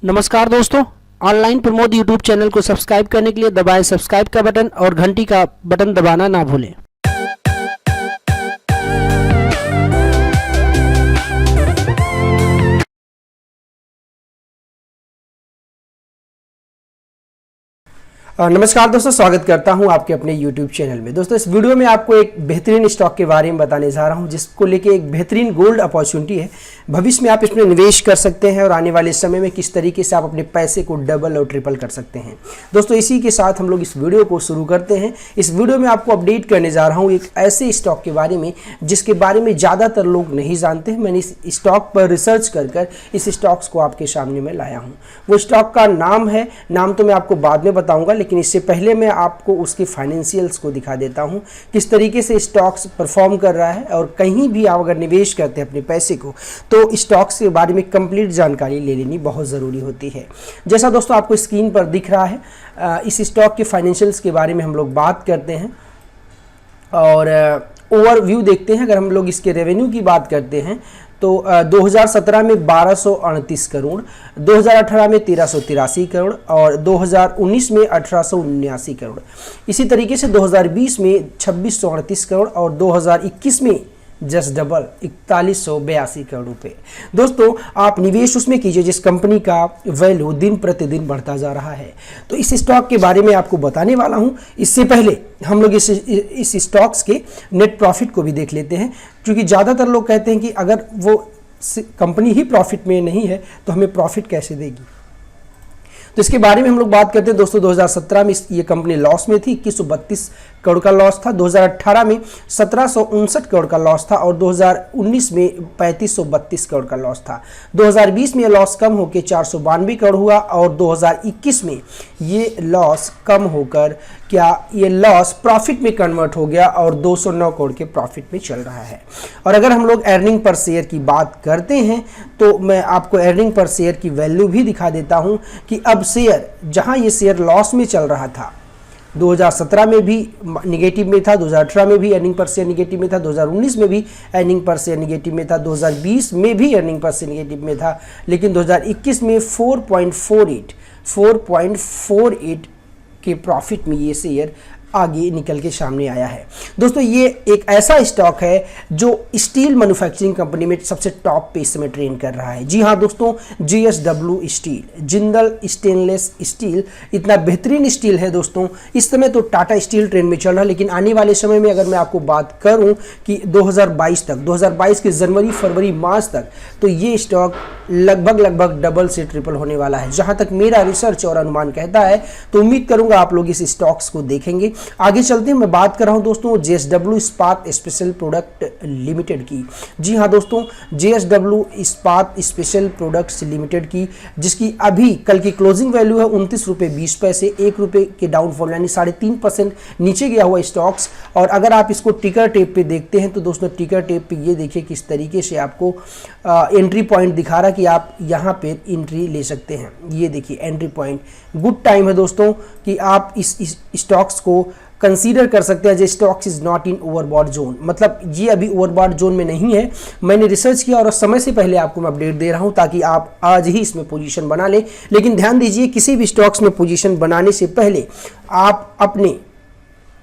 नमस्कार दोस्तों, online Pramod YouTube channel को सब्सक्राइब करने के लिए दबाएं सब्सक्राइब का बटन और घंटी का बटन दबाना ना भूलें। नमस्कार दोस्तों, स्वागत करता हूं आपके अपने YouTube चैनल में। दोस्तों इस वीडियो में आपको एक बेहतरीन स्टॉक के बारे में बताने जा रहा हूं जिसको लेके एक बेहतरीन गोल्ड अपॉर्चुनिटी है। भविष्य में आप इसमें निवेश कर सकते हैं और आने वाले समय में किस तरीके से आप अपने पैसे को डबल और ट्रिपल कर सकते हैं। दोस्तों इसी के साथ हम लोग इस वीडियो को शुरू करते हैं। इस वीडियो में आपको अपडेट करने जा रहा हूँ एक ऐसे स्टॉक के बारे में जिसके बारे में ज़्यादातर लोग नहीं जानते हैं। मैंने इस स्टॉक पर रिसर्च कर इस स्टॉक्स को आपके सामने में लाया हूँ। वो स्टॉक का नाम है, नाम तो मैं आपको बाद में बताऊँगा, लेकिन इससे पहले मैं आपको उसके फाइनेंशियल्स को दिखा देता हूं, किस तरीके से स्टॉक्स परफॉर्म कर रहा है। और कहीं भी आप अगर निवेश करते हैं अपने पैसे को तो स्टॉक्स के बारे में कंप्लीट जानकारी ले लेनी बहुत ज़रूरी होती है। जैसा दोस्तों आपको स्क्रीन पर दिख रहा है, इस स्टॉक के फाइनेंशियल्स के बारे में हम लोग बात करते हैं और ओवरव्यू देखते हैं। अगर हम लोग इसके रेवेन्यू की बात करते हैं तो 2017 में 1238 करोड़, 2018 में 1383 करोड़ और 2019 में 1879 करोड़। इसी तरीके से 2020 में 2638 करोड़ और 2021 में जस्ट डबल 4182 करोड़ रुपए। दोस्तों आप निवेश उसमें कीजिए जिस कंपनी का वैल्यू दिन प्रतिदिन बढ़ता जा रहा है। तो इस स्टॉक के बारे में आपको बताने वाला हूं। इससे पहले हम लोग इस स्टॉक्स के नेट प्रॉफिट को भी देख लेते हैं, क्योंकि ज़्यादातर लोग कहते हैं कि अगर वो कंपनी ही प्रॉफिट में नहीं है तो हमें प्रॉफिट कैसे देगी। तो इसके बारे में हम लोग बात करते हैं। दोस्तों 2017 में ये कंपनी लॉस में थी, 2132 करोड़ का लॉस था। 2018 में 1759 करोड़ का लॉस था और 2019 में 3532 करोड़ का लॉस था। 2020 में ये लॉस कम होकर 492 करोड़ हुआ और 2021 में ये लॉस कम होकर ये लॉस प्रॉफिट में कन्वर्ट हो गया और 209 करोड़ के प्रॉफिट में चल रहा है। और अगर हम लोग अर्निंग पर शेयर की बात करते हैं तो मैं आपको अर्निंग पर शेयर की वैल्यू भी दिखा देता हूं कि अब शेयर, जहां ये शेयर लॉस में चल रहा था, 2017 में भी निगेटिव में था, 2018 में भी अर्निंग पर शेयर निगेटिव में था, 2019 में भी अर्निंग पर शेयर निगेटिव में था, 2020 में भी अर्निंग पर शेयर निगेटिव में था, लेकिन 2021 में 4.48 के प्रॉफिट में ये शेयर आगे निकल के सामने आया है। दोस्तों ये एक ऐसा स्टॉक है जो स्टील मैन्युफैक्चरिंग कंपनी में सबसे टॉप पे इस समय ट्रेंड कर रहा है। जी हाँ दोस्तों, JSW steel, Jindal stainless steel इतना बेहतरीन स्टील है दोस्तों। इस समय तो टाटा स्टील ट्रेंड में चल रहा है, लेकिन आने वाले समय में अगर मैं आपको बात करूं कि 2022 के जनवरी फरवरी मार्च तक, तो ये स्टॉक लगभग डबल से ट्रिपल होने वाला है। जहां तक मेरा रिसर्च और अनुमान कहता है, तो उम्मीद करूंगा आप लोग इस स्टॉक्स को देखेंगे। आगे चलते हैं, मैं बात कर रहा हूं दोस्तों JSW इस्पात स्पेशल प्रोडक्ट लिमिटेड की। जी हां दोस्तों, JSW इस्पात स्पेशल प्रोडक्ट्स लिमिटेड की, जिसकी अभी कल की क्लोजिंग वैल्यू है 29 रुपये 20 पैसे, 1 रुपये के डाउनफॉल यानी 3.5% नीचे गया हुआ स्टॉक्स। और अगर आप इसको टिकर टेप पे देखते हैं तो दोस्तों टिकर टेप पे ये देखिए किस तरीके से आपको एंट्री पॉइंट दिखा रहा कि आप यहाँ पे एंट्री ले सकते हैं। ये देखिए एंट्री पॉइंट, गुड टाइम है दोस्तों कि आप इस स्टॉक्स को कंसीडर कर सकते हैं। जो stocks is not in overbought zone, मतलब ये अभी ओवरबॉट जोन में नहीं है। मैंने रिसर्च किया और समय से पहले आपको मैं अपडेट दे रहा हूं ताकि आप आज ही इसमें पोजीशन बना लें। लेकिन ध्यान दीजिए, किसी भी स्टॉक्स में पोजीशन बनाने से पहले आप अपने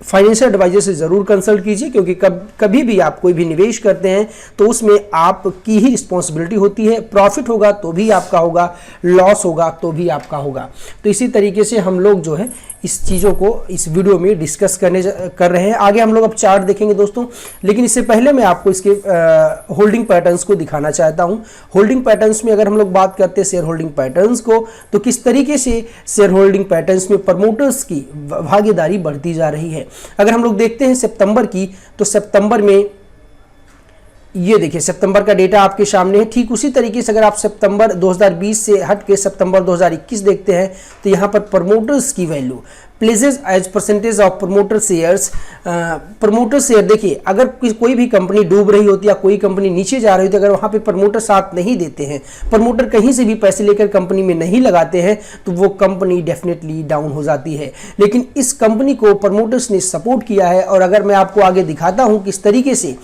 फाइनेंशियल एडवाइजर से ज़रूर कंसल्ट कीजिए, क्योंकि कभी भी आप कोई भी निवेश करते हैं तो उसमें आपकी ही रिस्पॉन्सिबिलिटी होती है। प्रॉफिट होगा तो भी आपका होगा, लॉस होगा तो भी आपका होगा। तो इसी तरीके से हम लोग जो है इस चीज़ों को इस वीडियो में डिस्कस कर रहे हैं। आगे हम लोग अब चार्ट देखेंगे दोस्तों, लेकिन इससे पहले मैं आपको इसके होल्डिंग पैटर्न्स को दिखाना चाहता हूं। होल्डिंग पैटर्न्स में अगर हम लोग बात करते हैं शेयर होल्डिंग पैटर्न्स को, तो किस तरीके से शेयर होल्डिंग पैटर्न्स में प्रमोटर्स की भागीदारी बढ़ती जा रही है। अगर हम लोग देखते हैं सितंबर की, तो सितंबर में ये देखिए सितंबर का डेटा आपके सामने है। ठीक उसी तरीके से अगर आप सितंबर 2020 से हट के सितंबर 2021 देखते हैं तो यहाँ पर प्रमोटर्स की value places as percentage of promoter shares, promoter share देखिए, अगर कोई भी कंपनी डूब रही होती है या कोई कंपनी नीचे जा रही होती है, अगर वहाँ पे प्रमोटर साथ नहीं देते हैं, प्रमोटर कहीं से भी पैसे लेकर कंपनी में नहीं लगाते हैं, तो वो कंपनी डेफिनेटली डाउन हो जाती है। लेकिन इस कंपनी को प्रमोटर्स ने सपोर्ट किया है। और अगर मैं आपको आगे दिखाता हूँ किस तरीके से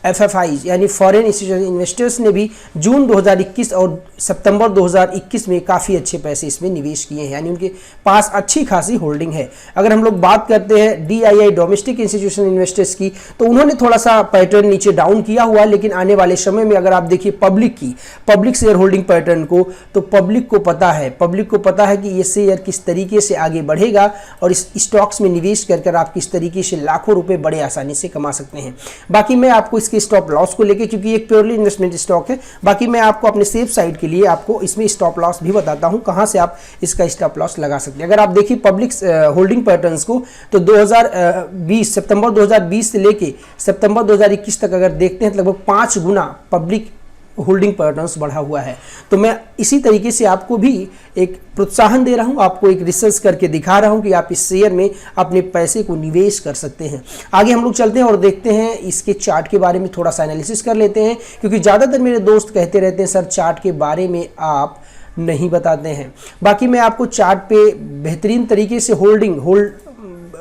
FFIs यानी फॉरेन इंस्टीट्यूशनल इन्वेस्टर्स ने भी जून 2021 और सितंबर 2021 में काफ़ी अच्छे पैसे इसमें निवेश किए हैं, यानी उनके पास अच्छी खासी होल्डिंग है। अगर हम लोग बात करते हैं DII डोमेस्टिक इंस्टीट्यूशनल इन्वेस्टर्स की, तो उन्होंने थोड़ा सा पैटर्न नीचे डाउन किया हुआ, लेकिन आने वाले समय में अगर आप देखिए पब्लिक शेयर होल्डिंग पैटर्न को, तो पब्लिक को पता है कि ये शेयर किस तरीके से आगे बढ़ेगा और इस स्टॉक्स में निवेश कर आप किस तरीके से लाखों रुपए बड़े आसानी से कमा सकते हैं। बाकी मैं आपको इसके स्टॉप लॉस को लेके, क्योंकि एक प्योरली इन्वेस्टमेंट स्टॉक है, बाकी मैं आपको अपने सेफ साइड के लिए आपको इसमें स्टॉप लॉस भी बताता हूं कहां से आप इसका स्टॉप लॉस लगा सकते हैं। अगर आप देखिए पब्लिक होल्डिंग पैटर्न्स को, तो 2020 सितंबर 2020 से लेके सितंबर 2021 तक अगर देखते हैं तो लगभग 5 गुना पब्लिक होल्डिंग पैटर्न्स बढ़ा हुआ है। तो मैं इसी तरीके से आपको भी एक प्रोत्साहन दे रहा हूं, आपको एक रिसर्च करके दिखा रहा हूं कि आप इस शेयर में अपने पैसे को निवेश कर सकते हैं। आगे हम लोग चलते हैं और देखते हैं इसके चार्ट के बारे में थोड़ा सा एनालिसिस कर लेते हैं, क्योंकि ज़्यादातर मेरे दोस्त कहते रहते हैं सर चार्ट के बारे में आप नहीं बताते हैं। बाकी मैं आपको चार्ट पे बेहतरीन तरीके से होल्ड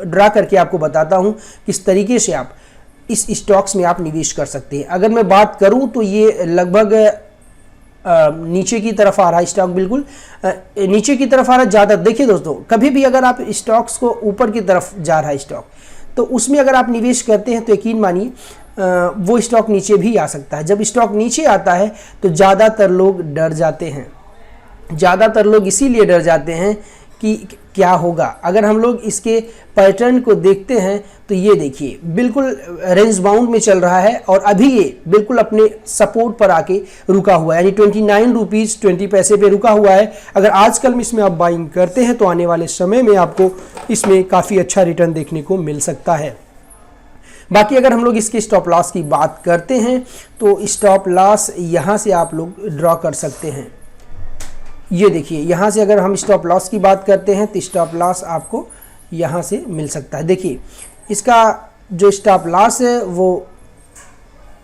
ड्रा करके आपको बताता हूँ किस तरीके से आप इस स्टॉक्स में आप निवेश कर सकते हैं। अगर मैं बात करूं तो ये लगभग नीचे की तरफ आ रहा है स्टॉक, बिल्कुल नीचे की तरफ आ रहा है ज़्यादा। देखिए दोस्तों, कभी भी अगर आप स्टॉक्स को ऊपर की तरफ जा रहा है स्टॉक, तो उसमें अगर आप निवेश करते हैं तो यकीन मानिए वो स्टॉक नीचे भी आ सकता है। जब स्टॉक नीचे आता है तो ज़्यादातर लोग डर जाते हैं। ज़्यादातर लोग इसीलिए डर जाते हैं कि क्या होगा। अगर हम लोग इसके पैटर्न को देखते हैं तो ये देखिए बिल्कुल रेंज बाउंड में चल रहा है और अभी ये बिल्कुल अपने सपोर्ट पर आके रुका हुआ है, यानी 29 रुपीज़ 20 पैसे पे रुका हुआ है। अगर आजकल में इसमें आप बाइंग करते हैं तो आने वाले समय में आपको इसमें काफ़ी अच्छा रिटर्न देखने को मिल सकता है। बाकी अगर हम लोग इसके स्टॉप लॉस की बात करते हैं तो स्टॉप लॉस यहाँ से आप लोग ड्रॉ कर सकते हैं। ये देखिए यहाँ से अगर हम स्टॉप लॉस की बात करते हैं तो स्टॉप लॉस आपको यहाँ से मिल सकता है। देखिए इसका जो स्टॉप लॉस है वो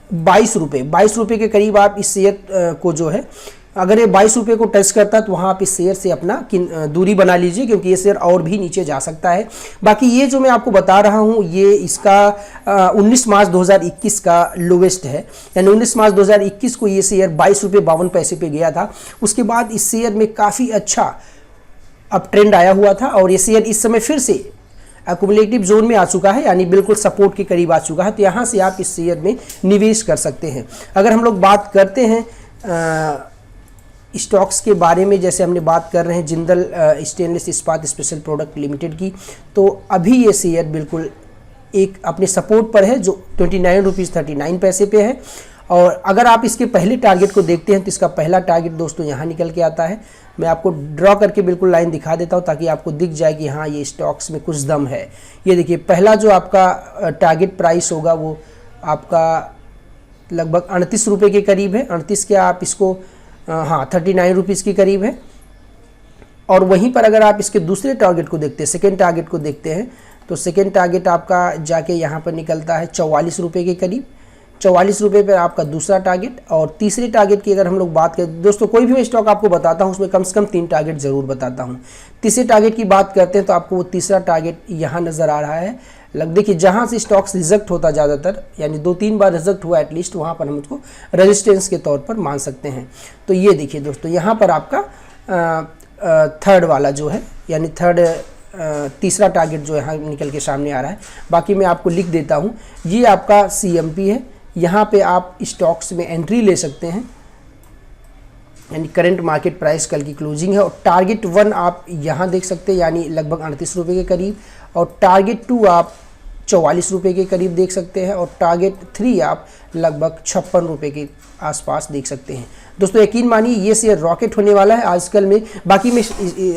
22 रुपये के करीब आप इस शेयर को जो है, अगर ये 22 रुपये को टच करता है तो वहाँ आप इस शेयर से अपना दूरी बना लीजिए, क्योंकि ये शेयर और भी नीचे जा सकता है। बाकी ये जो मैं आपको बता रहा हूँ ये इसका 19 मार्च 2021 का लोवेस्ट है, यानी 19 मार्च 2021 को ये शेयर 22 रुपये 52 पैसे पे गया था। उसके बाद इस शेयर में काफ़ी अच्छा अप ट्रेंड आया हुआ था और ये शेयर इस समय फिर से एक्युमुलेटिव जोन में आ चुका है, यानी बिल्कुल सपोर्ट के करीब आ चुका है। तो यहाँ से आप इस शेयर में निवेश कर सकते हैं। अगर हम लोग बात करते हैं स्टॉक्स के बारे में, जैसे हमने बात कर रहे हैं जिंदल स्टेनलेस इस्पात स्पेशल प्रोडक्ट लिमिटेड की, तो अभी ये शेयर बिल्कुल एक अपने सपोर्ट पर है जो 29 रुपीज़ 39 पैसे पे है। और अगर आप इसके पहले टारगेट को देखते हैं तो इसका पहला टारगेट दोस्तों यहाँ निकल के आता है। मैं आपको ड्रॉ करके बिल्कुल लाइन दिखा देता हूँ ताकि आपको दिख जाए कि हाँ ये स्टॉक्स में कुछ दम है। ये देखिए पहला जो आपका टारगेट प्राइस होगा वो आपका लगभग 38 रुपये के करीब है। 38 क्या आप इसको 39 रुपीज़ के करीब है। और वहीं पर अगर आप इसके दूसरे टारगेट को देखते हैं, सेकेंड टारगेट को देखते हैं, तो सेकेंड टारगेट आपका जाके यहाँ पर निकलता है 44 रुपये के करीब। 44 रुपये पर आपका दूसरा टारगेट। और तीसरे टारगेट की अगर हम लोग बात करें दोस्तों, कोई भी मैं स्टॉक आपको बताता हूँ उसमें कम से कम 3 टारगेट ज़रूर बताता हूँ। तीसरे टारगेट की बात करते हैं तो आपको वो तीसरा टारगेट यहाँ नज़र आ रहा है। देखिए जहाँ से स्टॉक्स रिजेक्ट होता ज़्यादातर, यानी 2-3 बार रिजेक्ट हुआ एटलीस्ट, वहाँ पर हम उसको रेजिस्टेंस के तौर पर मान सकते हैं। तो ये देखिए दोस्तों यहाँ पर आपका थर्ड वाला जो है, यानी तीसरा टारगेट जो यहाँ निकल के सामने आ रहा है। बाकी मैं आपको लिख देता हूँ, ये आपका CMP है। यहाँ पे आप स्टॉक्स में एंट्री ले सकते हैं, यानी करंट मार्केट प्राइस कल की क्लोजिंग है। और टारगेट 1 आप यहाँ देख सकते हैं, यानी लगभग 38 रुपये के करीब। और टारगेट 2 आप 44 रुपये के करीब देख सकते हैं। और टारगेट 3 आप लगभग 56 रुपये के आसपास देख सकते हैं। दोस्तों यकीन मानिए ये शेयर रॉकेट होने वाला है आजकल में। बाकी मैं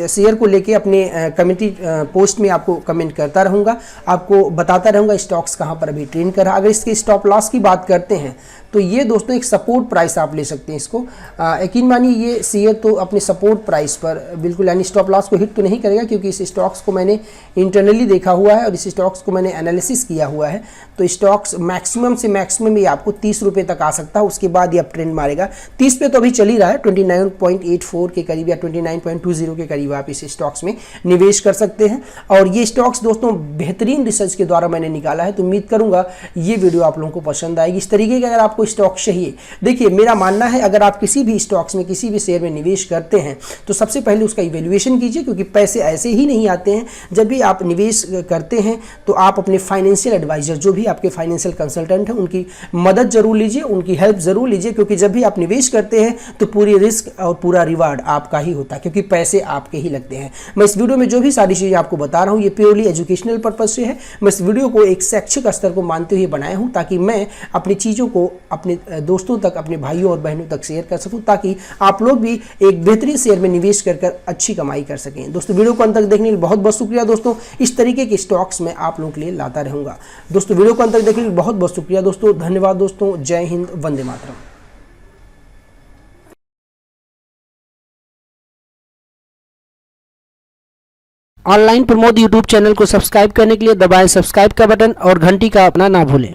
शेयर को लेके अपने कम्युनिटी पोस्ट में आपको कमेंट करता रहूँगा, आपको बताता रहूँगा स्टॉक्स कहाँ पर अभी ट्रेंड कर रहा है। अगर इसके स्टॉप लॉस की बात करते हैं तो ये दोस्तों एक सपोर्ट प्राइस आप ले सकते हैं इसको। यकीन मानिए ये शेयर तो अपने सपोर्ट प्राइस पर बिल्कुल, यानी स्टॉप लॉस को हिट तो नहीं करेगा, क्योंकि इस स्टॉक्स को मैंने इंटरनली देखा हुआ है और इस स्टॉक्स को मैंने एनालिसिस किया हुआ है। तो स्टॉक्स मैक्सिमम से मैक्सिमम ये आपको 30 रुपये तक आ सकता है, उसके बाद ये अब ट्रेंड मारेगा। 30 पे तो अभी चल ही रहा है, 29.84 के करीब या 29.20 के करीब आप इस स्टॉक्स में निवेश कर सकते हैं। और ये स्टॉक्स दोस्तों बेहतरीन रिसर्च के द्वारा मैंने निकाला है, तो उम्मीद करूंगा ये वीडियो आप लोगों को पसंद आएगी। इस तरीके के अगर आपको स्टॉक चाहिए, देखिए मेरा मानना है अगर आप किसी भी स्टॉक्स में किसी भी शेयर में निवेश करते हैं तो सबसे पहले उसका इवैल्यूएशन कीजिए, क्योंकि पैसे ऐसे ही नहीं आते हैं। जब भी आप निवेश करते हैं तो आप अपने फाइनेंशियल एडवाइजर, जो भी आपके फाइनेंशियल कंसल्टेंट हैं, उनकी मदद जरूर लीजिए, उनकी हेल्प जरूर लीजिए, क्योंकि जब भी आप निवेश करते हैं तो पूरी रिस्क और पूरा रिवार्ड आपका ही होता है, क्योंकि पैसे आपके ही लगते हैं। मैं इस वीडियो में जो भी सारी चीज़ें आपको बता रहा हूँ ये प्योरली एजुकेशनल पर्पज से है। मैं इस वीडियो को एक शैक्षिक स्तर को मानते हुए बनाया हूँ, ताकि मैं अपनी चीज़ों को अपने दोस्तों तक, अपने भाइयों और बहनों तक शेयर कर सकूँ, ताकि आप लोग भी एक बेहतरीन शेयर में निवेश कर अच्छी कमाई कर सकें। दोस्तों वीडियो को अंत तक देखने के लिए बहुत बहुत शुक्रिया दोस्तों। इस तरीके के स्टॉक्स मैं आप लोगों के लिए लाता रहूँगा। दोस्तों वीडियो को अंत तक देखने के लिए बहुत बहुत शुक्रिया दोस्तों। धन्यवाद दोस्तों। जय Hind, Vande Mataram. Online Pramod YouTube channel को सब्सक्राइब करने के लिए दबाएं सब्सक्राइब का बटन और घंटी का अपना ना भूलें।